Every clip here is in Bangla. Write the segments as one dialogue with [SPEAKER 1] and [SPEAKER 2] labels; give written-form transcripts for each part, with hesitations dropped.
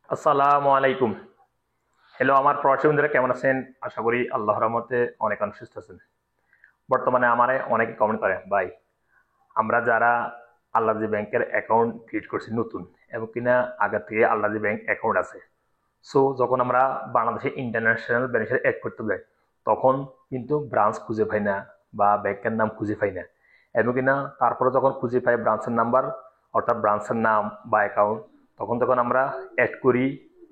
[SPEAKER 1] আসসালামু আলাইকুম। হ্যালো আমার প্রবাসী বন্ধুরা, কেমন আছেন? আশা করি আল্লাহর রহমতে অনেক সুস্থ আছেন। বর্তমানে আমারে অনেকে কমেন্ট করে, ভাই আমরা যারা আল্লাহজি ব্যাংকের অ্যাকাউন্ট ক্রিয়েট করছি নতুন, এবং কিনা আগে থেকে আল্লাহজি ব্যাংক অ্যাকাউন্ট আছে, সো যখন আমরা বাংলাদেশে ইন্টারন্যাশনাল ব্যাংকের অ্যাড করতে যাই, তখন কিন্তু ব্রাঞ্চ খুঁজে পাই না বা ব্যাংকের নাম খুঁজে পাই না। এবং কিনা তারপরে যখন খুঁজে পাই ব্রাঞ্চের নাম্বার, অর্থাৎ ব্রাঞ্চের নাম বা অ্যাকাউন্ট, তখন আমরা অ্যাড করি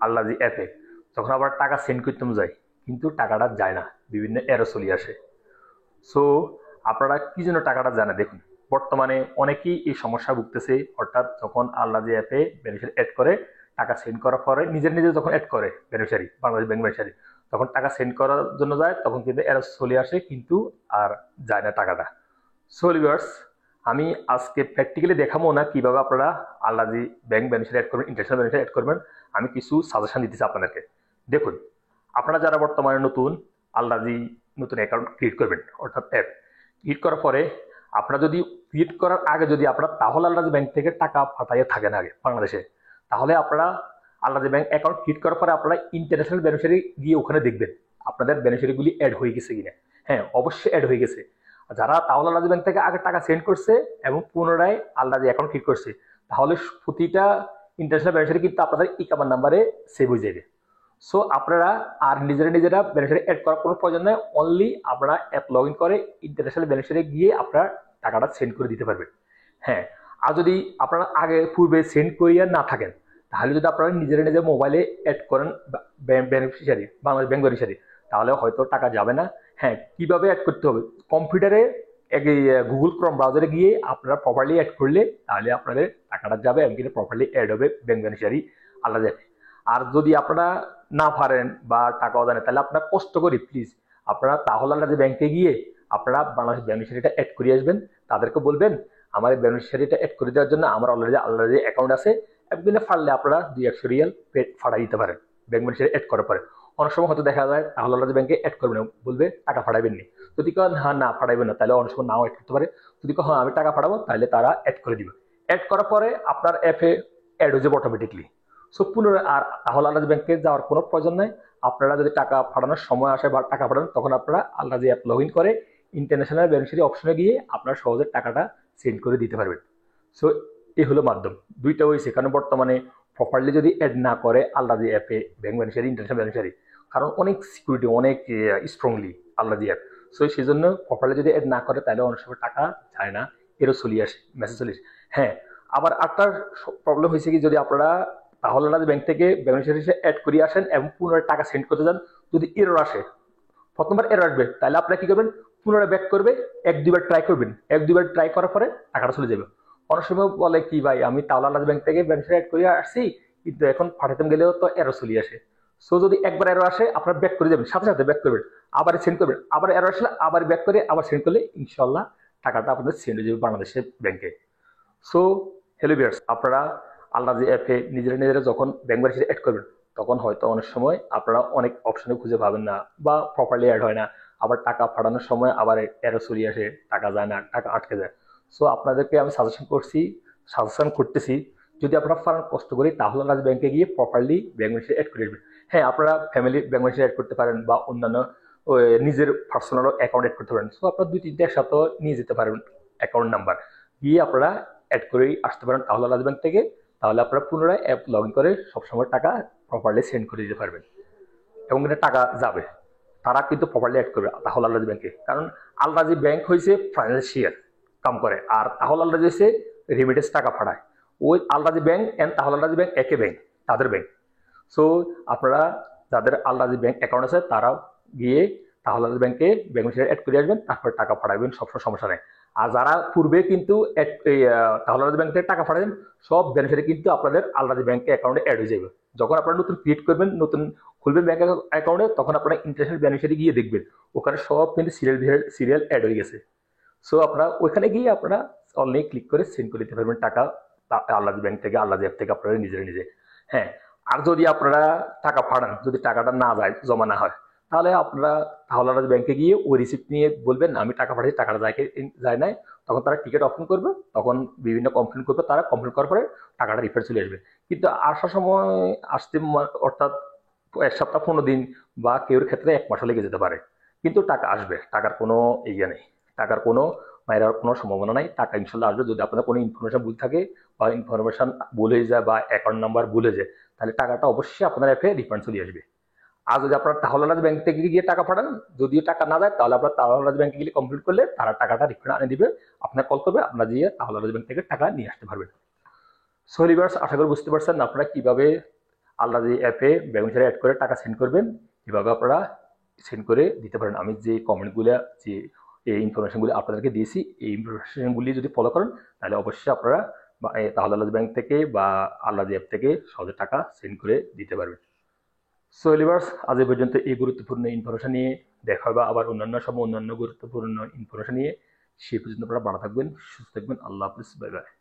[SPEAKER 1] আল্লাহজি অ্যাপে। যখন আবার টাকা সেন্ড করতে যাই, কিন্তু টাকাটা যায় না, বিভিন্ন এরর চলে আসে। সো আপনারা কি জন্য টাকাটা জানে দেখুন। বর্তমানে অনেকেই এই সমস্যা ভুগতেছে, অর্থাৎ যখন আল্লাহজি অ্যাপে বেনিফিশিয়ারি অ্যাড করে, টাকা সেন্ড করার পরে নিজের নিজে যখন অ্যাড করে বেনিফিশিয়ারি, বাংলাদেশ ব্যাংক বেনিফিশিয়ারি, তখন টাকা সেন্ড করার জন্য যায়, তখন কিন্তু এরর চলে আসে, কিন্তু আর যায় না টাকাটা। সো ভিউয়ার্স, আমি আজকে প্র্যাকটিক্যালি দেখাবো না কিভাবে আপনারা আল্লাহজি ব্যাংক বেনিফিশিয়ারি অ্যাড করবেন, ইন্টারন্যাশনাল বেনিফিশিয়ারি অ্যাড করবেন। আমি কিছু সাজেশন দিতেছি আপনাদেরকে। দেখুন, আপনারা যারা বর্তমানে নতুন আল্লাহজি নতুন অ্যাকাউন্ট ক্রিয়েট করবেন, অর্থাৎ অ্যাপ ক্রিয়েট করার পরে, আপনারা যদি ক্রিয়েট করার আগে যদি আপনারা তাহলে আল্লাহজি ব্যাংক থেকে টাকা পাঠাইয়ে থাকেন আগে বাংলাদেশে, তাহলে আপনারা আল্লাহজি ব্যাংক অ্যাকাউন্ট ক্রিয়েট করার পরে আপনারা ইন্টারন্যাশনাল বেনিফিশিয়ারি গিয়ে ওখানে দেখবেন আপনাদের বেনিফিশিয়ারিগুলি অ্যাড হয়ে গেছে কিনা। হ্যাঁ, অবশ্যই অ্যাড হয়ে গেছে। যারা তাহলে আল্লাহজি ব্যাংক থেকে আগে টাকা সেন্ড করছে এবং পুনরায় আল্লাহজি অ্যাকাউন্ট ক্রিয়েট করছে, তাহলে প্রতিটা ইন্টারন্যাশনাল বেনিফিশিয়ারি কিন্তু আপনাদের ইকামার নাম্বারে সেভ হয়ে যাবে। সো আপনারা আর নিজেরা বেনিফিশিয়ারি অ্যাড করার কোনো প্রয়োজন নেই। অনলি আপনারা অ্যাপ লগ ইন করে ইন্টারন্যাশনাল বেনিফিশিয়ারি গিয়ে আপনারা টাকাটা সেন্ড করে দিতে পারবেন। হ্যাঁ, আর যদি আপনারা আগে পূর্বে সেন্ড করিয়া না থাকেন, তাহলে যদি আপনারা নিজের মোবাইলে অ্যাড করেন বেনিফিশিয়ারি, বাংলাদেশ ব্যাংক বেনিফিশিয়ারি, তাহলে হয়তো টাকা যাবে না। হ্যাঁ, কিভাবে অ্যাড করতে হবে? কম্পিউটারে গুগল ক্রোম ব্রাউজারে গিয়ে আপনারা প্রপারলি অ্যাড করলে তাহলে আপনাদের টাকাটা যাবে এবং প্রপারলি অ্যাড হবে ব্যাংক বেনিফিশিয়ারি আলাদা যাবে। আর যদি আপনারা না পারেন বা টাকাও জানেন, তাহলে আপনারা কষ্ট করি প্লিজ আপনারা তাহলে আল্লাহজি ব্যাংকে গিয়ে আপনারা বাংলাদেশ বেনিফিশিয়ারিটা অ্যাড করে আসবেন। তাদেরকে বলবেন আমার বেনিফিশিয়ারিটা অ্যাড করে দেওয়ার জন্য আমার অলরেডি আল্লাহজি অ্যাকাউন্ট আছে। একদিনে পারলে আপনারা 200 রিয়াল ফাটাই দিতে পারেন ব্যাংক বেনিফিশিয়ারি অ্যাড করার পরে। অনেক সময় হয়তো দেখা যায় তাহলে আল্লাহজি ব্যাংকে অ্যাড করবেন না, বলবে টাকা ফাটাইবেন নি। যদি কেউ হ্যাঁ না ফাটাইবেন না, তাহলে অনেক সময় নাও অ্যাড করতে পারে। যদি কেউ হ্যাঁ আমি টাকা ফাটাবো, তাহলে তারা অ্যাড করে দিবে। অ্যাড করার পরে আপনার অ্যাপে অ্যাড হয়ে যাবে অটোমেটিকলি। সো পুনরায় আর তাহলে আল্লাহজি ব্যাংকে যাওয়ার কোনো প্রয়োজন নাই। আপনারা যদি টাকা পাঠানোর সময় আসে বা টাকা পাঠান, তখন আপনারা আল্লাহজি অ্যাপ লগ ইন করে ইন্টারন্যাশনাল বেনিফিশিয়ারি অপশনে গিয়ে আপনারা সহজে টাকাটা সেন্ড করে দিতে পারবেন। সো এই হলো মাধ্যম। দুইটা হয়েছে, কারণ বর্তমানে প্রপারলি যদি অ্যাড না করে আল্লাহজি অ্যাপে ব্যাংক বেনিফিশিয়ারি, ইন্টারন্যাশনাল বেনিফিশিয়ারি, কারণ অনেক সিকিউরিটি অনেক স্ট্রংলি আল্লাহজি অ্যাপ। সো সেই জন্য প্রপারলি যদি অ্যাড না করে, তাহলে অনেক সময় টাকা যায় না, এরও চলে আসে, মেসেজ চলে আসে। হ্যাঁ, আবার একটা প্রবলেম হয়েছে কি, যদি আপনারা তাহলে আল্লাহজি ব্যাংক থেকে বেনিফিশিয়ারি অ্যাড করে আসেন এবং পুনরায় টাকা সেন্ড করতে যান, যদি এরর আসে, প্রথমবার এরর আসবে, তাহলে আপনারা কি করবেন? পুনরায় ব্যাক করবে, এক দুইবার ট্রাই করবেন, এক দুইবার ট্রাই করার পরে টাকাটা চলে যাবে। অনেক সময় বলে কি, ভাই আমি তাওলা আল্লাহজ ব্যাংক থেকে বেনিফিশিয়ারি অ্যাড করে আসছি, কিন্তু এখন পাঠাতে গেলেও তো এরর চলে আসে। সো যদি একবার এরর আসে, আপনার ব্যাক করে যাবেন, সাথে সাথে ব্যাক করবেন, আবার সেন্ড করবেন, আবার এরর আসলে আবার ব্যাক করে আবার সেন্ড করলে ইনশাল্লাহ টাকাটা আপনাদের সেন্ড হয়ে যাবে বাংলাদেশের ব্যাংকে। সো হ্যালো ভিউয়ার্স, আপনারা আল্লাহজি অ্যাপে নিজেরা যখন ব্যাংক ব্যালেন্স অ্যাড করবেন, তখন হয়তো অনেক সময় আপনারা অনেক অপশনে খুঁজে পাবেন না বা প্রপারলি অ্যাড হয় না। আবার টাকা পাঠানোর সময় আবার এরর চলে আসে, টাকা যায় না, টাকা আটকে যায়। সো আপনাদেরকে আমি সাজেশন করতেছি, যদি আপনারা পারেন কষ্ট করি তাহলে আল্লাহজি ব্যাংকে গিয়ে প্রপারলি ব্যাংক ব্যালেন্স অ্যাড করে দেবেন। হ্যাঁ, আপনারা ফ্যামিলি ব্যাংক ব্যালেন্স অ্যাড করতে পারেন বা অন্যান্য নিজের পার্সোনাল অ্যাকাউন্ট অ্যাড করতে পারেন। সো আপনারা দুই তিনটে একসাথে নিয়ে যেতে পারেন অ্যাকাউন্ট নাম্বার, গিয়ে আপনারা অ্যাড করেই আসতে পারেন তাহলে আল্লাহজ ব্যাংক থেকে। তাহলে আপনারা পুনরায় অ্যাপ লগ ইন করে সবসময় টাকা প্রপারলি সেন্ড করে দিতে পারবেন এবং এটা টাকা যাবে। তারা কিন্তু প্রপারলি অ্যাড করবে তাহলে আল্লাহজ ব্যাংকে, কারণ আল্লাহজি ব্যাংক হয়েছে ফাইন্যান্সিয়াল কাম করে, আর তাহলে আল্লাহজি হয়েছে রেমিটেন্স টাকা পাঠায়। ওই আল্লাহজি ব্যাংক এন্ড তাহলে আল্লাহজি ব্যাংক একে ব্যাংক, তাদের ব্যাংক। সো আপনারা যাদের আল্লাহজি ব্যাংক অ্যাকাউন্ট আছে, তারা গিয়ে তাহলে ব্যাংকে বেনিফিশিয়ারি অ্যাড করে আসবেন, তারপর টাকা পাঠাবেন, সবসময় সমস্যা নেই। আর যারা পূর্বে কিন্তু তাহলে ব্যাংক থেকে টাকা পাঠাবেন, সব বেনিফিশিয়ারি কিন্তু আপনাদের আল্লাহজি ব্যাংক অ্যাকাউন্টে অ্যাড হয়ে যাবে। যখন আপনারা নতুন ক্রিয়েট করবেন, নতুন খুলবেন ব্যাংক অ্যাকাউন্টে, তখন আপনারা ইন্টারন্যাশনাল বেনিফিশিয়ারি গিয়ে দেখবেন ওখানে সব কিন্তু সিরিয়াল অ্যাড হয়ে গেছে। সো আপনারা ওইখানে গিয়ে আপনারা অনলাইন ক্লিক করে সেন্ড করে দিতে পারবেন টাকা আল্লাহজি ব্যাংক থেকে, আল্লাহজি অ্যাপ থেকে আপনারা নিজে। হ্যাঁ, আর যদি আপনারা টাকা পাঠান, যদি টাকাটা না যায়, জমা না হয়, তাহলে আপনারা হাওলাদার ব্যাংকে গিয়ে ওই রিসিপ্ট নিয়ে বলবেন আমি টাকা পাঠিয়েছি, টাকাটা যায় নাই। তখন তারা টিকিট ওপেন করবে, তখন বিভিন্ন কমপ্লেন করবে, তারা কমপ্লেন করার পরে টাকাটা রিফান্ড চলে আসবে। কিন্তু আসার সময় আসতে অর্থাৎ 1 সপ্তাহ 15 দিন বা কেউর ক্ষেত্রে 1 মাসও লেগে যেতে পারে, কিন্তু টাকা আসবে, টাকার কোনো ইয়ে নেই, টাকার কোনো মায়ের কোনো সম্ভাবনা নাই। টাকা ইনশাল্লাহ আসবে। যদি আপনার কোনো ইনফরমেশন ভুল থাকে বা ইনফরমেশন ভুল হয়ে যায় বা অ্যাকাউন্ট নাম্বার ভুল হয়ে যায়, তাহলে টাকাটা অবশ্যই আপনার অ্যাপে রিফান্ড চলে আসবে। আর যদি আপনার তাহলাজ ব্যাংক থেকে গিয়ে টাকা পাঠান, যদিও টাকা না যায়, তাহলে আপনার তাহলাজ ব্যাংকে গিয়ে কমপ্লিট করলে তারা টাকাটা রিফান্ড আনে দিবে, আপনার কল করবে, আপনার গিয়ে তাহলাজ ব্যাংক থেকে টাকা নিয়ে আসতে পারবেন। সো লিভার্স, আশা করি বুঝতে পারছেন আপনারা কিভাবে আল্লাহ অ্যাপে বেনিফিশিয়ারি অ্যাড করে টাকা সেন্ড করবেন, কিভাবে আপনারা সেন্ড করে দিতে পারেন। আমি যে কমেন্টগুলো, যে এই ইনফরমেশনগুলি আপনাদেরকে দিয়েছি, এই ইনফরমেশনগুলি যদি ফলো করেন, তাহলে অবশ্যই আপনারা তাহলাজ ব্যাংক থেকে বা আল্লাহ অ্যাপ থেকে সহজে টাকা সেন্ড করে দিতে পারবেন। সো লিভার্স, আজ এ পর্যন্ত এই গুরুত্বপূর্ণ ইনফরমেশন নিয়ে দেখা হবে আবার অন্যান্য সময় অন্যান্য গুরুত্বপূর্ণ ইনফরমেশন নিয়ে। সেই পর্যন্ত আপনারা ভালো থাকবেন, সুস্থ থাকবেন। আল্লাহ হাফিজ, বাই বাই।